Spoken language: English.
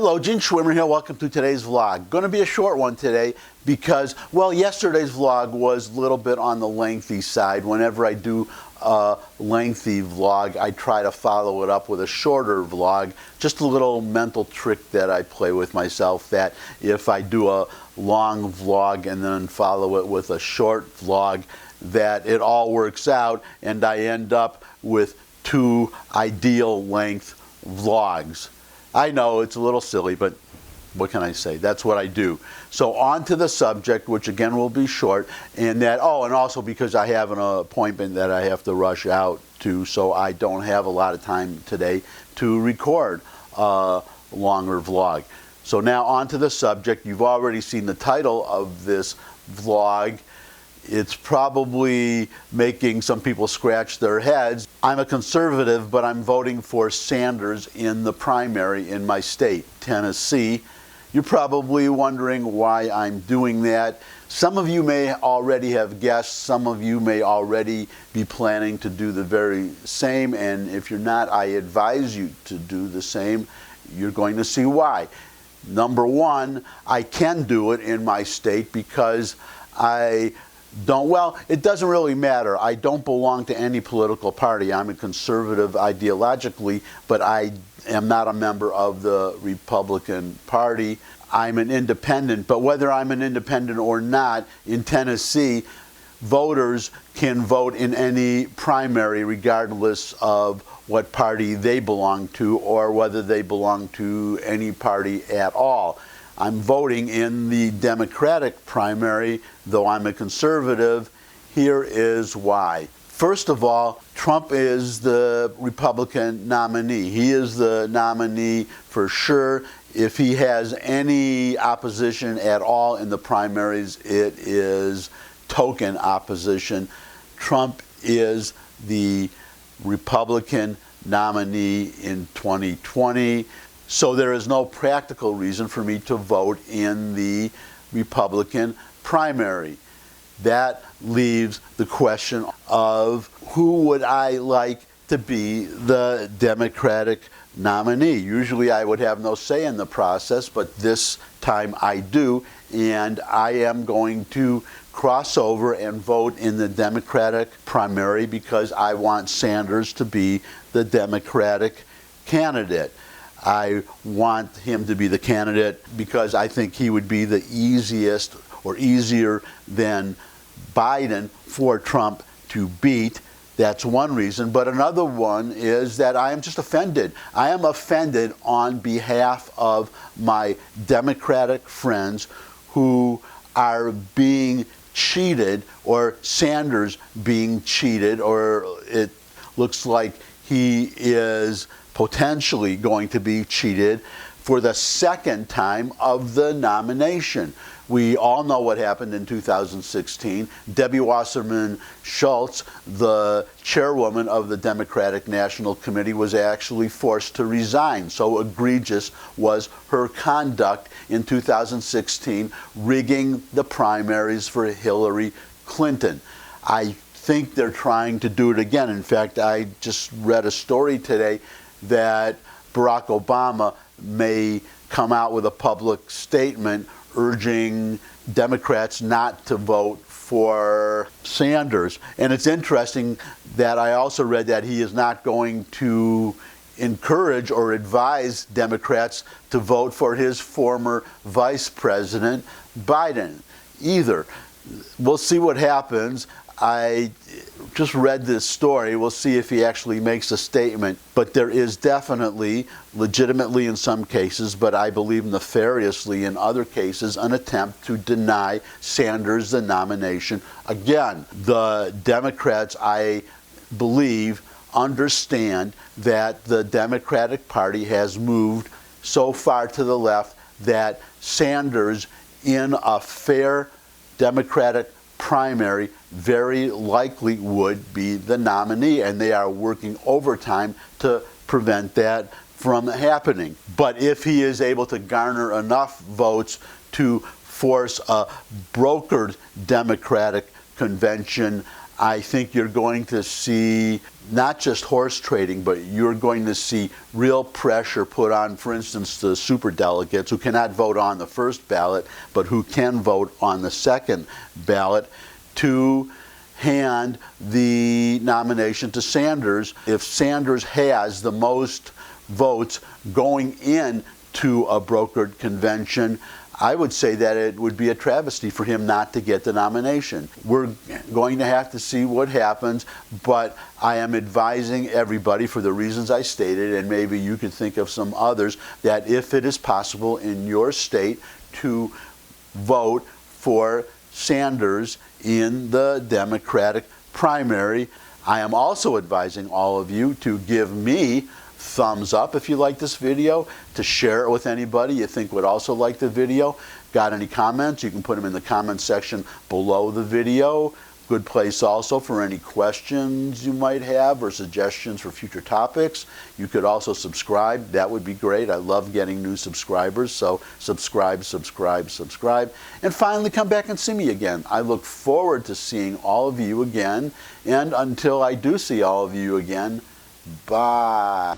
Hello, Gene Schwimmer here. Welcome to today's vlog. Going to be a short one today because, well, yesterday's vlog was a little bit on the lengthy side. Whenever I do a lengthy vlog, I try to follow it up with a shorter vlog. Just a little mental trick that I play with myself, that if I do a long vlog and then follow it with a short vlog, that it all works out and I end up with two ideal length vlogs. I know it's a little silly, but what can I say? That's what I do. So on to the subject, which again will be short, and that, oh, and also because I have an appointment that I have to rush out to, so I don't have a lot of time today to record a longer vlog. So now on to the subject. You've already seen the title of this vlog. It's probably making some people scratch their heads. I'm a conservative, but I'm voting for Sanders in the primary in my state, Tennessee. You're probably wondering why I'm doing that. Some of you may already have guessed. Some of you may already be planning to do the very same. And if you're not, I advise you to do the same. You're going to see why. Number one, I can do it in my state because it doesn't really matter. I don't belong to any political party. I'm a conservative ideologically, but I am not a member of the Republican Party. I'm an independent, but whether I'm an independent or not, in Tennessee, voters can vote in any primary regardless of what party they belong to or whether they belong to any party at all. I'm voting in the Democratic primary, though I'm a conservative. Here is why. First of all, Trump is the Republican nominee. He is the nominee for sure. If he has any opposition at all in the primaries, it is token opposition. Trump is the Republican nominee in 2020. So there is no practical reason for me to vote in the Republican primary. That leaves the question of who would I like to be the Democratic nominee. Usually I would have no say in the process, but this time I do, and I am going to cross over and vote in the Democratic primary because I want Sanders to be the Democratic candidate. I want him to be the candidate because I think he would be the easiest or easier than Biden for Trump to beat. That's one reason. But another one is that I am just offended. I am offended on behalf of my Democratic friends who are being cheated, or Sanders being cheated, or it looks like he is potentially going to be cheated for the second time of the nomination. We all know what happened in 2016. Debbie Wasserman Schultz, the chairwoman of the Democratic National Committee, was actually forced to resign. So egregious was her conduct in 2016, rigging the primaries for Hillary Clinton. I think they're trying to do it again. In fact, I just read a story today that Barack Obama may come out with a public statement urging Democrats not to vote for Sanders. And it's interesting that I also read that he is not going to encourage or advise Democrats to vote for his former vice president, Biden, either. We'll see what happens. I just read this story. We'll see if he actually makes a statement. But there is definitely, legitimately in some cases, but I believe nefariously in other cases, an attempt to deny Sanders the nomination. Again, the Democrats, I believe, understand that the Democratic Party has moved so far to the left that Sanders, in a fair Democratic primary, very likely would be the nominee, and they are working overtime to prevent that from happening. But if he is able to garner enough votes to force a brokered Democratic convention, I think you're going to see not just horse trading, but you're going to see real pressure put on, for instance, the superdelegates who cannot vote on the first ballot, but who can vote on the second ballot, to hand the nomination to Sanders. If Sanders has the most votes going in to a brokered convention, I would say that it would be a travesty for him not to get the nomination. We're going to have to see what happens, but I am advising everybody, for the reasons I stated, and maybe you could think of some others, that if it is possible in your state to vote for Sanders in the Democratic primary. I am also advising all of you to give me thumbs up if you like this video, to share it with anybody you think would also like the video. Got any comments? You can put them in the comment section below the video. Good place also for any questions you might have or suggestions for future topics. You could also subscribe. That would be great. I love getting new subscribers, so subscribe, subscribe, subscribe. And finally, come back and see me again. I look forward to seeing all of you again. And until I do see all of you again, bye.